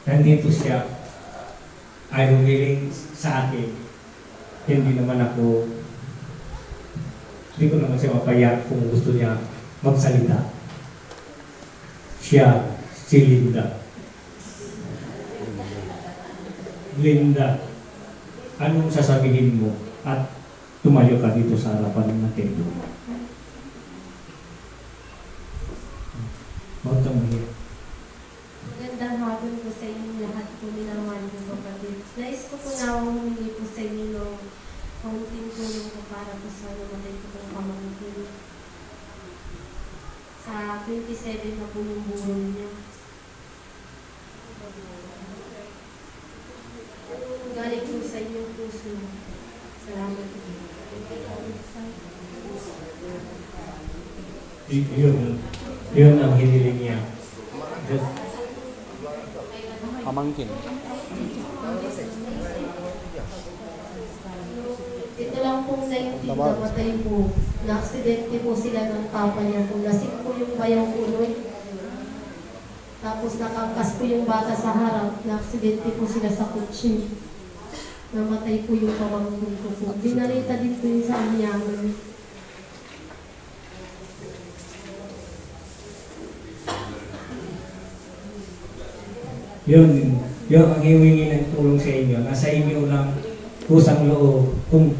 nandito siya, ay humiling sa akin. Hindi naman ako, hindi ko naman siya mapayak kung gusto niya magsalita. Siya, si Linda. Linda, anong sasabihin mo at tumayo ka dito sa harapan ng templo? Huwag kang mahiya. Magandang hapon po sa inyo lahat po, minamahal ko kapatid. Nais ko po na humingi po sa inyo ng kaunting tulong po para po sa namatay ko pong pamangkin. Sa 27 na po yung buhay niya. Galing po sa inyong puso. Salamat po. Yun ang hiniling niya. Pamangkin. Ito lang pong 19 namatay po. Na-aksidente po sila ng papa niya po. Lasing po yung bayaw po nun. Tapos nakangkas po yung bata sa harap. Na-aksidente po sila sa kutsi. Namatay po yung pamangkin ko po. Binalita din po yung sa Anyangan. Yun ang hiwingi ng tulong sa inyo. Nasa inyo lang kusang loob. Kung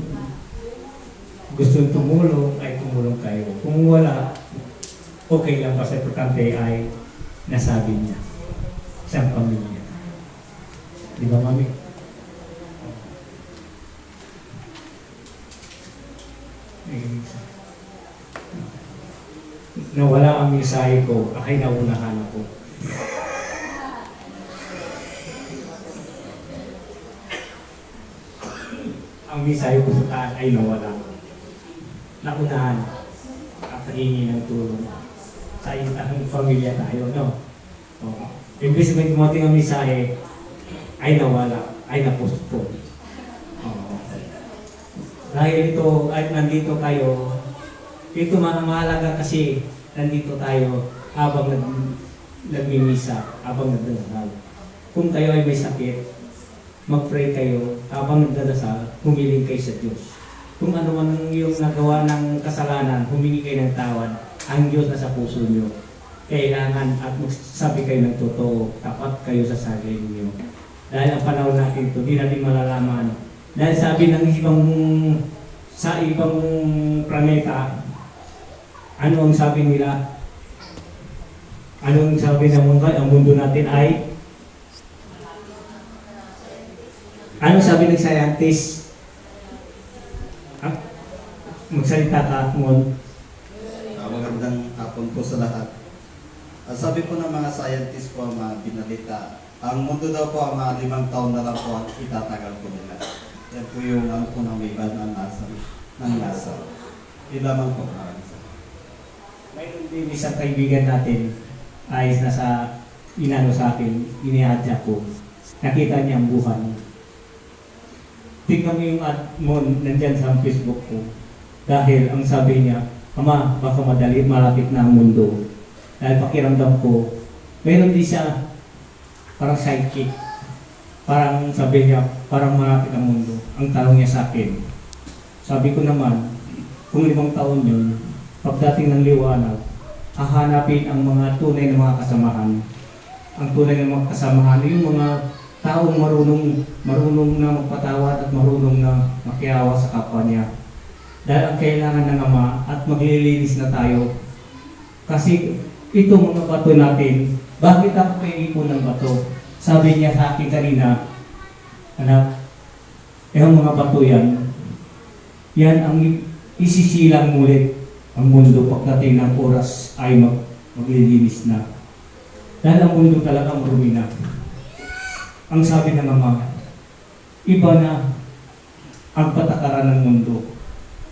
gusto tumulong, ay tumulong kayo. Kung wala, okay lang. Basta importante ay nasabi niya. Isang pamilya. Di ba, Mami? Nawala ang mensahe ko, ay naunahan ako. Ang mensahe ko sa taas ay nawala. Naunahan ang paghingi ng tulong sa isang pamilya tayo, no? Oo. Imbis may dumating ang mensahe, ay nawala, ay napustpon. Oo. Dahil ito, ay nandito kayo, ito mahalaga kasi nandito tayo habang nagmimisa, habang nagdadasal. Kung kayo ay may sakit, mag-pray kayo habang nagdadasal, humiling kayo sa Diyos. Kung ano man yung nagawa ng kasalanan, humingi kayo ng tawad, ang Diyos na sa puso nyo. Kailangan at magsabi kayo ng totoo, tapat kayo sa sarili nyo. Dahil ang panahon natin ito, di natin malalaman. Dahil sabi ng sa ibang planeta, ano ang sabi nila? Anong sabi ng ang mundo natin ay ano sabi ng scientist? Magsalita ka, Mon. Magandang hapon po sa lahat. Sabi po ng mga scientist po, mga binalita, ang mundo daw po, mga 5 taon na lang po ang itatagal po nila. Yan po yung ano po ng may iba ng NASA. Yun lamang po. Mayroon din isang kaibigan natin ay nasa inano sa akin, inihadya ko. Nakita niya ang buhay. Tingnan mo yung Mon nandyan sa Facebook ko. Dahil ang sabi niya, Ama, baka malapit na ang mundo. Dahil pakiramdam ko, mayroon din siya parang sidekick. Parang sabi niya, parang malapit ang mundo. Ang tanong niya sa akin. Sabi ko naman, kung 5 taon yun, pagdating ng liwanag, hahanapin ang mga tunay na mga kasamahan. Ang tunay na mga kasamahan, yung mga taong marunong na magpatawad at marunong na makiawa sa kapwa niya. Dahil ang kailangan ng Ama at maglilinis na tayo. Kasi ito mga bato natin, bakit ako paipon ng bato? Sabi niya sa akin kanina, anak, yung mga bato yan ang isisilang ulit ang mundo pagdating ng oras ay maglilinis na. Dahil ang mundo talaga marumi na. Ang sabi ng Ama, iba na ang patakaran ng mundo.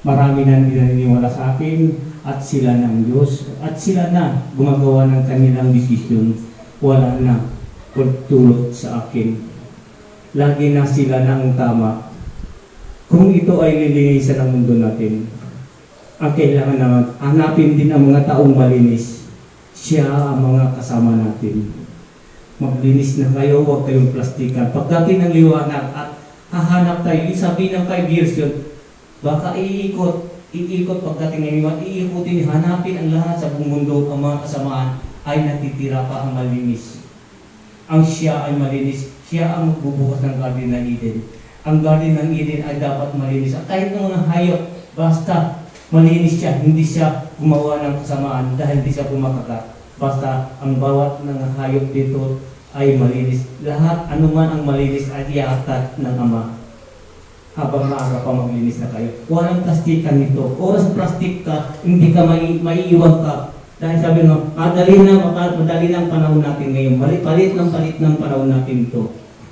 Marami na naniniwala sa akin at sila ng Diyos at sila na gumagawa ng kanilang desisyon. Wala na pagtulot sa akin. Lagi na sila na ang tama. Kung ito ay lilinisan ng mundo natin, ang kailangan naman, hanapin din ang mga taong malinis. Siya ang mga kasama natin. Maglinis na kayo, huwag kayong plastikan. Pagdating ng liwanag at hahanap tayo, sabi ng 5 years yun, baka iikot pagdating ng liwanag, iikutin, hanapin ang lahat sa buong mundo, ang mga kasamaan ay natitira pa ang malinis. Ang siya ay malinis, siya ang magbubukas ng Garden ng Eden. Ang Garden ng Eden ay dapat malinis. At kahit ng mga hayop, basta malinis siya, hindi siya gumawa ng kasamaan dahil hindi siya kumakagat. Basta ang bawat ng hayop dito ay malinis. Lahat, anuman ang malinis ay iaaktat ng Ama. Habang maaga pa maglinis na kayo. Walang plastikan nito. Oras plastik ka, hindi ka maiiwan ka. Dahil sabi mo, madali na ang panahon natin ngayon. Palit ng panahon natin ito.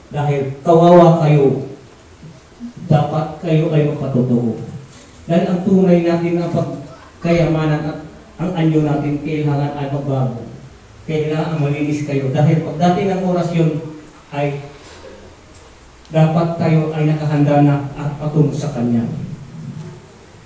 Dahil kawawa kayo, dapat kayo ay magpatotoo. Dahil ang tunay natin na pagkayamanan at ang anyo natin kailangan ay magbago. Kailangan malinis kayo. Dahil pagdating ng oras yun ay dapat tayo ay nakahanda na at patungo sa Kanya.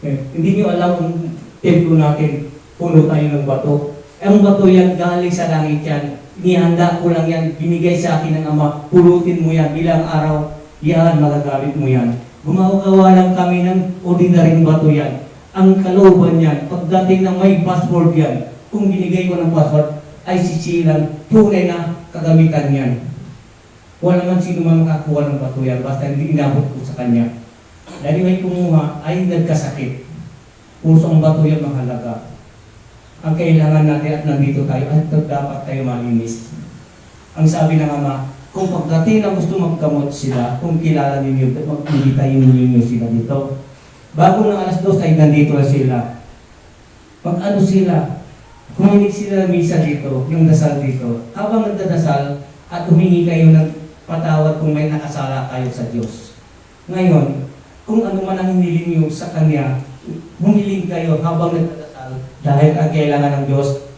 Hindi nyo alam kung templo natin, puno tayo ng bato. Ang bato yan, galing sa langit yan. Inihanda ko lang yan, binigay sa akin ng Ama. Pulutin mo yan, bilang araw, yan, magagamit mo yan. Gumagawa lang kami ng ordinaryong bato yan. Ang kalooban yan, pagdating ng may password yan, kung binigay ko ng password, ay sisilang, tunay na kagamitan yan. Wala man sino man makakuha ng bato yan, basta hindi inabot ko sa kanya. Dahil may kumuha, ay nagkasakit. Puso ang bato yan mahalaga. Ang kailangan natin at nandito tayo, at dapat tayo malinis. Ang sabi ng Ama, kung pagdating na gusto magkamot sila, kung kilala ninyo, magkikitayin ninyo sila dito. Bago ng alas 2 ay nandito na sila. Pag sila, huminig sila ng misa dito, yung dasal dito. Habang nagdadasal, at humingi kayo ng patawad kung may nakasala kayo sa Diyos. Ngayon, kung ano man ang hiniling nyo sa Kanya, humiling kayo habang nagdadasal dahil ang kailangan ng Diyos,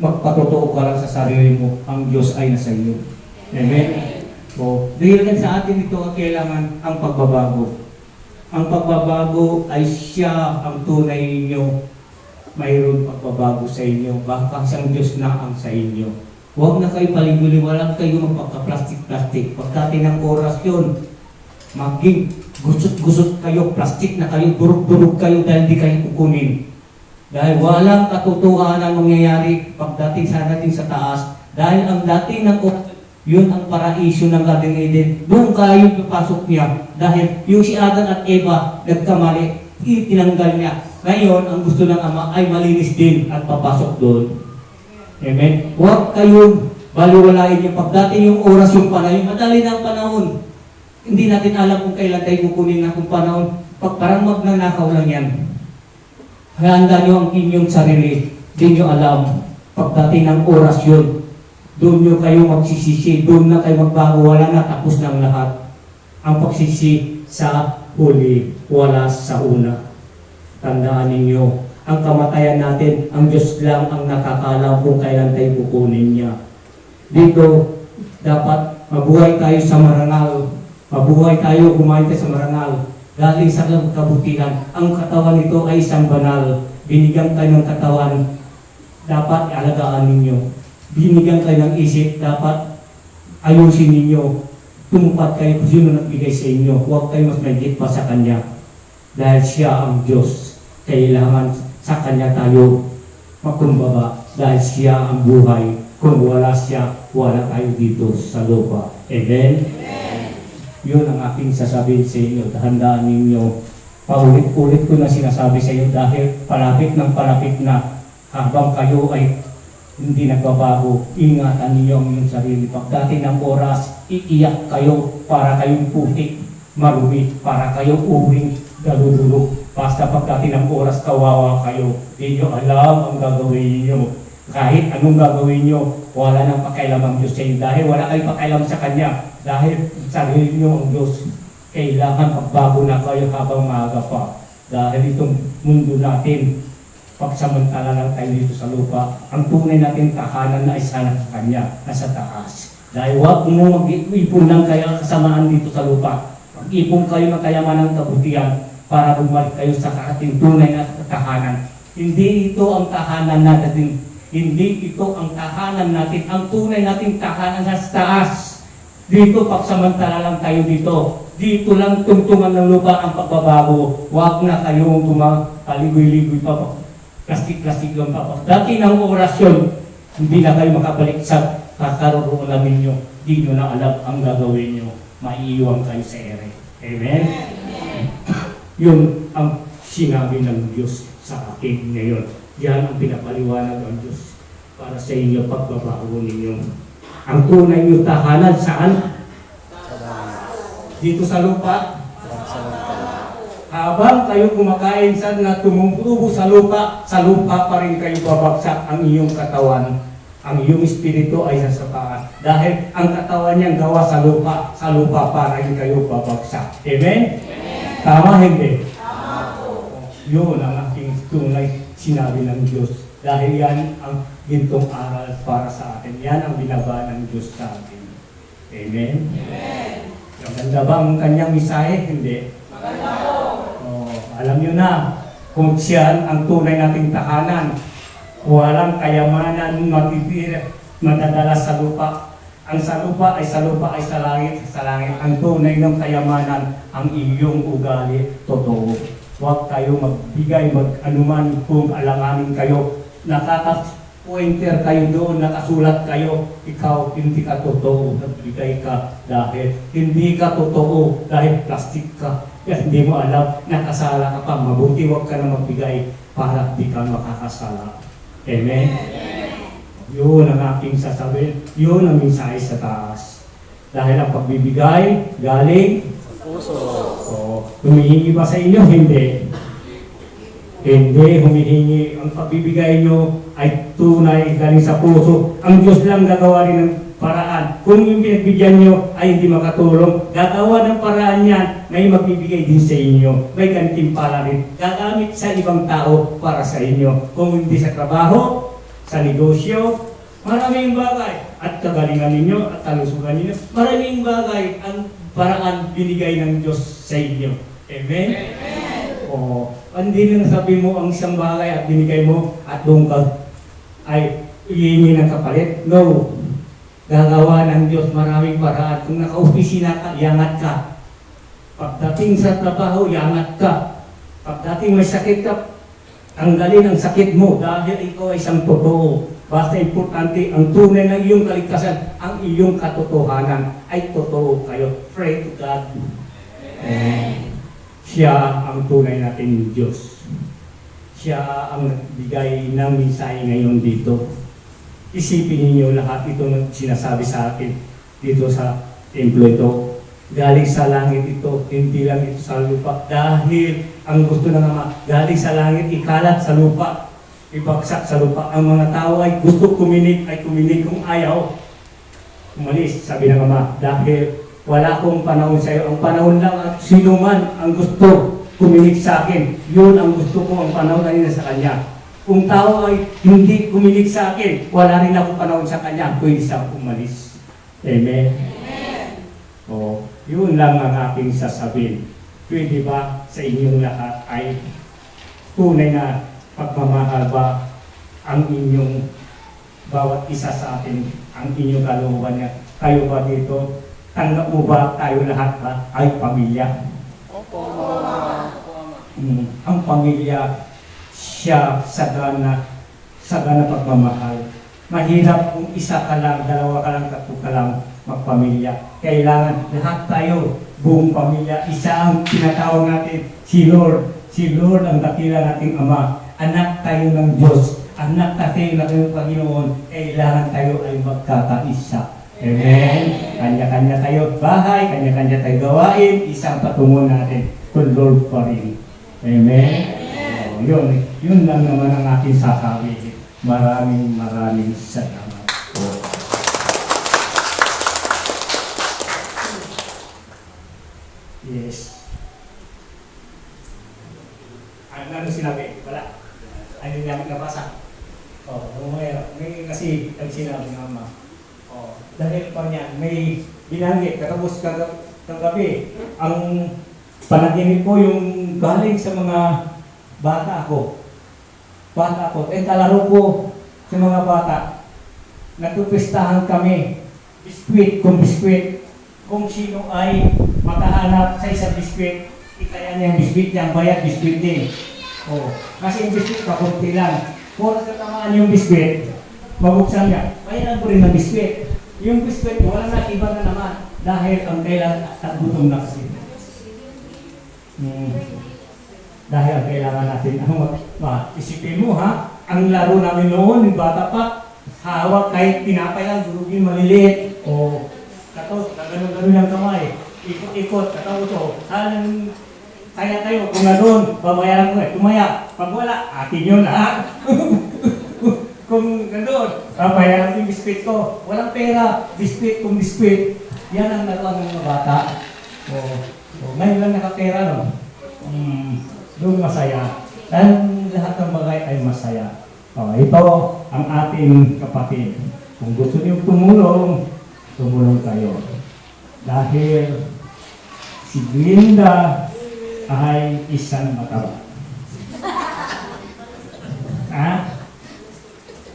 magpatotoo ka lang sa sarili mo, ang Diyos ay nasa iyo. Amen? So, dahil sa atin ito ang kailangan ang pagbabago. Ang pagbabago ay siya ang tunay ninyo. Mayroon pagbabago sa inyo. Baka siyang Diyos na ang sa inyo. Huwag na kayo paliguliwalang kayo magpagka-plastic-plastic. Pagdating ng oras yun, maging gusot-gusot kayo, plastic na kayo, durug-durug kayo dahil di kayo kukunin. Dahil walang katotohanan mangyayari pagdating sa natin sa taas. Dahil ang dating ng oras, yun ang paraiso ng Garden Eden. Doon kayo papasok niya. Dahil yung si Adan at Eva nagkamali, itinanggal niya. Ngayon, ang gusto ng Ama ay malinis din at papasok doon. Amen? Huwag kayong baliwalain yung pagdating yung oras, yung panahon. Madali na ang panahon. Hindi natin alam kung kailan tayo kukunin na kung panahon. Parang magnanakaw lang yan. Handa nyo ang inyong sarili. Hindi nyo alam. Pagdating ng oras yun, doon nyo kayo magsisisi. Doon na kayo magbago. Wala na, tapos ng lahat. Ang pagsisi sa huli, wala sa una. Tandaan ninyo, ang kamatayan natin, ang Diyos lang ang nakakalam kung kailan tayo kukunin niya. Dito, dapat mabuhay tayo sa marangal. Mabuhay tayo, kumain tayo sa marangal. Galing sa kabutihan. Ang katawan nito ay isang banal. Binigyan tayo ng katawan, dapat alagaan ninyo. Binigyan kayo ng isip, dapat ayusin ninyo. Tumupad kayo kung sino nagbigay sa inyo. Huwag kayo mas mahigit pa sa Kanya. Dahil siya ang Diyos. Kailangan sa Kanya tayo magkumbaba. Dahil siya ang buhay. Kung wala siya, wala tayo dito sa lupa. Amen? Amen. Yun ang aking sasabihin sa inyo. Handaan ninyo. Paulit-ulit ko na sinasabi sa inyo dahil palapit na habang kayo ay hindi nagbabago, ingatan ninyo ang inyong sarili. Pagdating ng oras, iiyak kayo para kayong putik, marumi, para kayong uwing daludulog. Basta pagdating ng oras, kawawa kayo. Hindi nyo alam ang gagawin niyo. Kahit anong gagawin nyo, wala nang pakialam ang Diyos sa inyo. Dahil wala kayong pakialam sa Kanya. Dahil sarili nyo ang Diyos. Kailangan magbago na kayo habang maaga pa. Dahil itong mundo natin, pagsamantala lang tayo dito sa lupa, ang tunay natin tahanan na isa sa Kanya, nasa taas. Dahil huwag mo mag-ipon ng kaya kasamaan dito sa lupa. Mag-ipon kayo ng kayaman ng kabutihan para bumalik kayo sa ating tunay na tahanan. Hindi ito ang tahanan natin. Hindi ito ang tahanan natin. Ang tunay nating tahanan sa taas. Dito, pagsamantala lang tayo dito. Dito lang tungtungan ng lupa ang pagbabago. Huwag na kayong paligoy-ligoy pa. Plastic-plastic lang pa. Dati ng orasyon, hindi na kayo makabalik sa kakaroroonan ninyo. Di nyo na alam ang gagawin nyo. Maiiwan kayo sa ere. Amen? Yun ang sinabi ng Diyos sa akin ngayon. Yan ang pinapaliwanag ng Diyos para sa inyo pagbabago ninyo. Ang tunay nyo tahanan saan? Dito sa lupa. Habang kayo kumakain na tumutubo sa lupa pa rin kayo babagsak ang iyong katawan. Ang iyong espiritu ay nasa taas. Dahil ang katawan niyang gawa sa lupa pa rin kayo babagsak. Amen? Tama hindi? Yun ang aking tunay sinabi ng Diyos. Dahil yan ang gintong aral para sa atin. Yan ang binaba ng Diyos sa atin. Amen? Amen. Maganda ba ang kanyang misahe? Hindi. Maganda po. Alam nyo na, kung siya ang tunay nating tahanan, walang kayamanan matitira, madadala sa lupa. Ang sa lupa ay sa lupa ay sa langit, sa langit. Ang tunay ng kayamanan, ang iyong ugali, totoo. Huwag kayo magbigay, mag-anuman kung alanganin kayo. Nakaka-pointer kayo doon, nakasulat kayo. Ikaw, hindi ka totoo. Nagbigay ka dahil hindi ka totoo. Dahil plastic ka. Kaya hindi mo alam, nakasala ka pa. Mabuti huwag ka na magbigay para di ka makakasala. Amen? Yun ang aking sasabihin. Yun ang mensahe sa taas. Dahil ang pagbibigay, galing Puso. So, humihingi ba sa inyo? Hindi. Hindi humihingi. Ang pagbibigay nyo ay tunay galing sa puso. Ang Diyos lang gagawa rin ng paraan. Kung yung pinagbigyan nyo ay hindi makatulong, gagawa ng paraan yan, may magbibigay din sa inyo. May gantimpala rin. Gagamit sa ibang tao para sa inyo. Kung hindi sa trabaho, sa negosyo, maraming bagay. At kagalingan ninyo at kalusugan ninyo, maraming bagay ang paraan binigay ng Diyos sa inyo. Amen? Amen! O, hindi nang sabi mo ang isang bagay at binigay mo at doon ka ay ihingi ng kapalit. No. Gagawa ng Diyos maraming paraan. Kung naka-opisina ka, iangat ka. Pagdating sa trabaho, iangat ka. Pagdating may sakit ka, tanggalin ang sakit mo dahil ikaw ay isang totoo. Basta importante, ang tunay ng iyong kaligtasan, ang iyong katotohanan ay totoo kayo. Pray to God. Siya ang tunay natin Diyos. Siya ang nagbigay ng mensahe ngayon dito. Isipin ninyo lahat ito na sinasabi sa akin dito sa templo ito. Galing sa langit ito, hindi lang ito sa lupa. Dahil ang gusto ng Ama, galing sa langit, ikalat sa lupa. Ibagsak sa lupa. Ang mga tao ay gusto kuminig, kung ayaw. Umalis, sabi ng Ama, dahil wala akong panahon sa iyo. Ang panahon lang at sino man ang gusto kuminig sa akin, yun ang gusto ko, ang panahon na sa Kanya. Kung tao ay hindi kuminig sa akin, wala rin akong panahon sa Kanya, pwede siya umalis. Amen? Amen. O, yun lang ang aking sasabihin. Pwede ba sa inyong lahat ay tunay na pagmamahal ba ang inyong bawat isa sa atin, ang inyong kalooban niya? Kayo ba dito? Tanggap mo ba tayo lahat ba ay pamilya? Opo. Ang pamilya, siya sagana pagmamahal. Mahirap kung isa ka lang, dalawa ka lang, tatlo ka lang magpamilya. Kailangan lahat tayo, buong pamilya, isa ang tinatawag natin, si Lord. Si Lord ang dakila nating Ama. Anak tayo ng Diyos. Anak tayo ng Panginoon. Kailangan tayo ay magkakaisa. Amen? Kanya-kanya tayo bahay, kanya-kanya tayo gawain, isang patungo natin kung Lord pa rin. Amen? Yun lang naman ang aking sasabihin. Maraming salamat po. Yes. Ano sinabi? Wala. Ano yung namin nabasa? May kasi sinabi ng Ama. Dahil pa niyan, may binanggit, katapos kagabi, ang panaginip ko yung galing sa mga bata ko. Kalaro ko, sa mga bata. Nagpupistahan kami, biskwit kung biskwit. Kung sino ay makahanap sa isang biskwit, ikaya niya yung biskwit niya, ang bayad biskwit din. Oh, kasi yung biskwit kakunti lang. Kung nagkatamaan yung biskwit, mabuksan niya, bayaran ko rin ng biskwit. Yung biskwit, wala na, iba na naman. Dahil ang kailangan at gutom na kasi. Dahil ang kailangan natin, isipin mo ha, ang laro namin noon, yung bata pa, hawak kahit tinapay lang, durugin maliliit. O, kato, ganun-ganun lang kamay. Ikot-ikot, katauso. Kaya tayo, kung gano'n, babayaran ko tumaya. Pag wala, atin yun lahat. Kung gano'n, babayaran ko yung biskwit ko. Walang pera, biskwit kung biskwit. Yan ang naroon ng mga bata. Ngayon lang nakapera, no? Doon masaya. Dahil lahat ng bagay ay masaya. Ito ang ating kapatid. Kung gusto niyo tumulong, tumulong kayo. Dahil si Glinda ay isang mataba.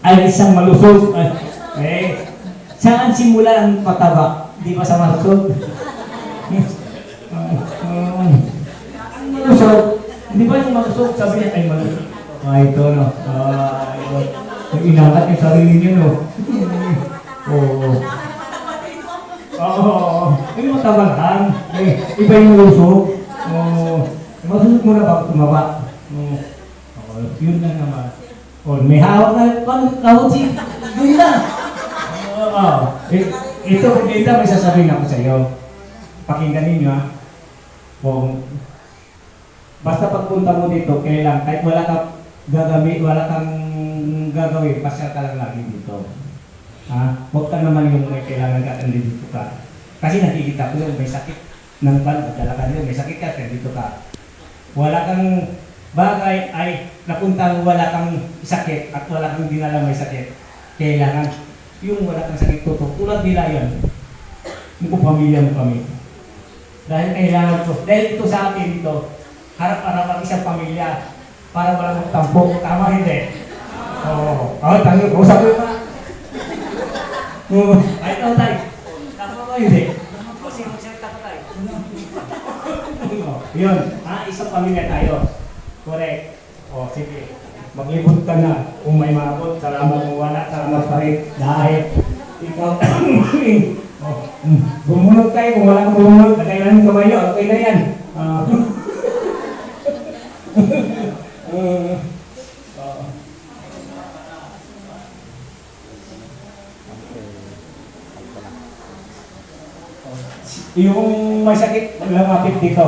Ay isang malusog. Saan simula ang pataba? Di ba sa malusog? Malusog. Di ba yung malusog? Sabi niya ay malusog. Ito no. Inangat yung sarili niyo no. Yung matabalan. Iba yung malusog. Masusok mo na bago tumaba. Yun lang naman. May hawak na kahot si Glinda. Ito, Glinda, may sasabihin ako sa iyo. Pakinggan ninyo ha. Basta pagpunta mo dito, kailan, kahit wala kang gagawin, pasya ka lang lagi dito. Huwag ka naman yung may kailangan ka dito ka. Kasi nakikita ko yung may sakit ng pan, dala ka nyo, may sakit ka, dito ka. Wala kang bagay ay napunta wala kang sakit at wala kang dinala may sakit. Kailangan yung wala kang sakit tutok. Tulad nila yan. Yung pamilya mo kami. Dahil kailangan ko. Dahil ito sa atin dito, harap-harap ang isang pamilya para walang magtampok. Tama hindi? Tango ko. Sabi mo ay, ito tayo. Tama mo hindi? Kasi magsalita ko tayo. Yun. Isang pamilya tayo. Correct. Sige. Maglibot ka na. Kung may maabot, salamat mo wala, salamat pa rin. Dahil ikaw, bumunod tayo. Kung wala kang bumunod, nagkailan ng kamay nyo, okay na yan. Yung may sakit, lumapit dito.